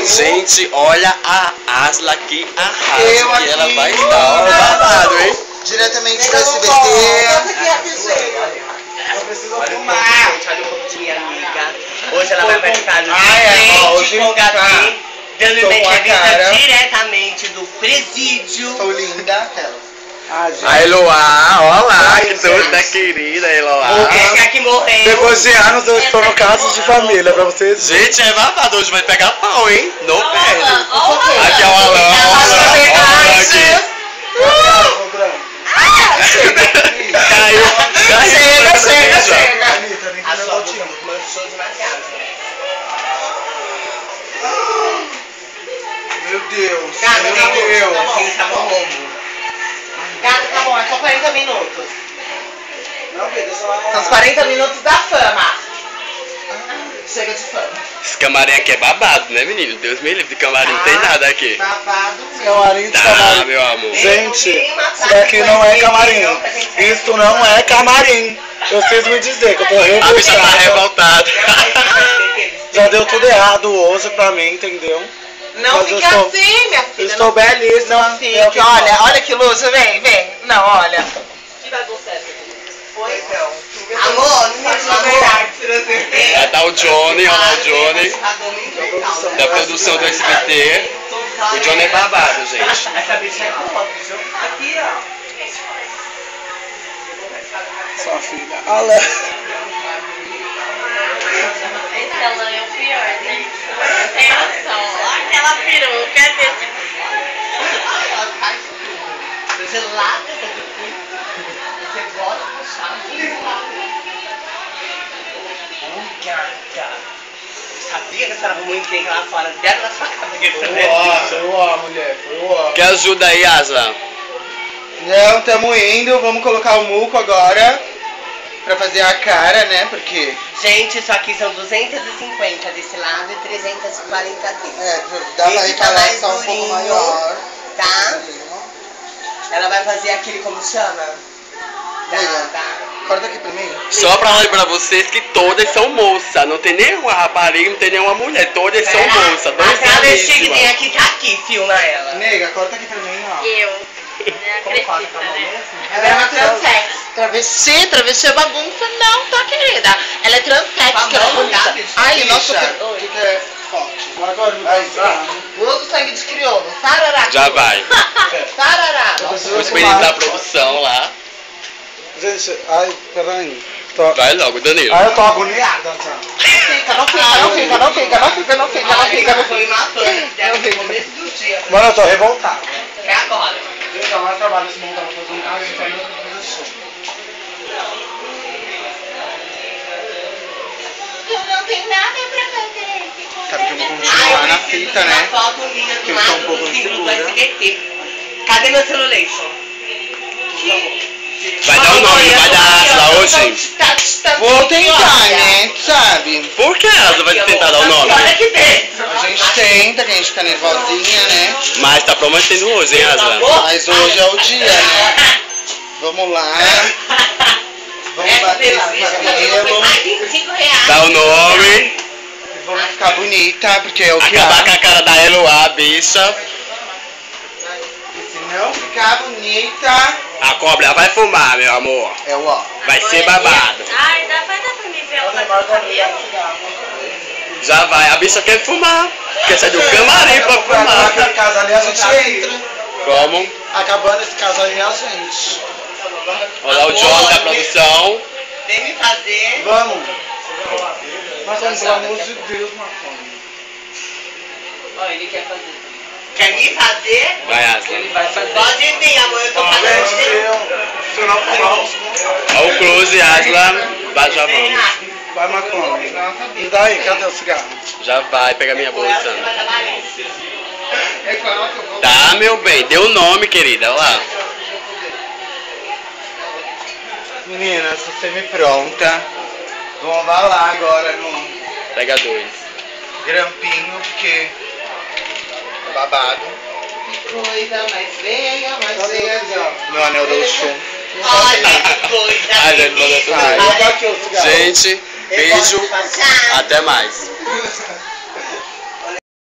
Gente, olha a Asla aqui, arrasa. Eu E ela aqui, vai estar babado, hein? Diretamente do SBT. Olha um pouco, gente, olha um pouco de minha amiga. Hoje ela vai participar do hoje com o Gabi, dando tô uma com a entrevista cara. diretamente do presídio. Estou linda, aquela. A Eloá, olá, que toda querida Eloá. Essa é a que morreu. Depois de anos eu estou no caso de família, pra vocês. Gente, é babado, hoje vai pegar pau, hein? Não perde. Olá. Aqui é o Alan, Alan aqui. Caiu. Chega. A sua boca manchou de maquiagem. Meu Deus. Gata, Meu tá bom. Deus. Assim, tá bom, ombro. Gata, tá bom, é só 40 minutos. São os 40 minutos da fama. Chega de fama. Esse camarim aqui é babado, né, menino? Deus me livre, de camarim não tem nada aqui. Babado. Camarim de Tá, camarim. meu amor. Gente, isso daqui não é camarim. Isso não é camarim. Eu preciso me dizer que eu tô A bicha tá revoltada. revoltada. Já deu tudo errado hoje pra mim, entendeu? Não Mas eu fica estou- assim, minha Eu filha. estou belíssima. Não fique. Olha que luz, vem. Não, olha. Pois não. Amor, não é verdade. Aí tá o Johnny, olha lá o Johnny. Da produção do SBT. O Johnny é babado, gente. Essa bicha é boa, viu? Aqui, ó. Sua filha. Olha. Esse Alan é o pior, gente. Não tem noção. Olha aquela peruca desse. Ela faz tudo. Você lata essa biquíni. Você bota pro chão. Gata. Sabia que essa era muito bem lá fora. Deram na sua casa que Foi o ó, mulher. Foi o ó. Quer ajuda aí, Asla? Não, tamo indo. Vamos colocar o muco agora. Pra fazer a cara, né? Porque... Gente, isso aqui são 250 desse lado e 340 desse. Dá pra Esse tá recalar mais só um pouco durinho, maior. Tá? Ela vai fazer aquele, como chama? Nega, corta aqui pra mim. Só pra lembrar vocês que todas são moças. Não tem nenhuma rapariga, não tem nenhuma mulher. Todas são moças. A travesti que tem Belíssimas. aqui tá aqui, filma ela. Nega, corta aqui pra mim, ó. Eu. Não Como acredita, né? Ela é uma transex. Travesti é bagunça não, tá, querida? Ela é transex, que ela é bonita. Ai, nossa, O que é forte? Agora me dá. todo sangue de crioulo. Sarará. Já vai. Sarará. Os meninos da produção lá. Gente, ai, peraí. Tô... Vai logo, Danilo. Ai, eu tô agoniada, tá? Não fica. Foi matando, deve no começo do dia. Mano, eu tô revoltado. É agora. Então, eu trabalho se montar pra fazer um carro de família pra fazer show. Eu não tenho nada pra fazer. Sabe que eu vou continuar na fita, né? Uma foto minha do Que eu tô um lado pouco do símbolo do insegura. SBT. Cadê meu celulation? Vai dar o nome, vai dar Asla hoje? Vou tentar, né? Sabe? Por que Asla vai tentar dar o nome? Olha aqui dentro. A gente tenta, que a gente fica nervosinha, né? Mas tá prometendo hoje, hein, Asla? Mas hoje é o dia, né? Vamos lá. Vamos bater esse cabelo. Ai, 25 reais. Dá o nome. E vamos ficar bonita, porque é o que Acabar com há. a cara da Eloá, bicha. E se não ficar bonita, A cobra vai fumar, meu amor. é o ó. Vai ser babado. Ai, vai dar pra me ver ela batendo cabelo? Já vai. A bicha quer fumar. Quer sair do camarim pra Acabando fumar. aquele caso ali, a gente entra. Como? Acabando esse caso aí, a gente. Olha lá o John da produção. Vem me fazer. Vamos. Mas, pelo amor de Deus, Marconi. Olha, ele quer fazer. Quer me fazer? Vai, Asla. Ele vai fazer. Pode vir, amor, eu tô falando de Se eu não for, Olha o close, Asla. Vai, já vamos. vai, Marconi. E daí, cadê o cigarro? Já vai pegar minha bolsa. É claro que eu vou. Tá, meu bem. Deu o nome, querida. Olha lá. Meninas, semi-pronta. Vamos lá agora no Pega dois. grampinho, porque é babado. Coisa mais feia, mais Cadê feia. o cigarro? Meu anel do chum. Olha que coisa. Ai, gente, mandou tudo. Sai. Olha aqui o cigarro. Gente, beijo. Até mais.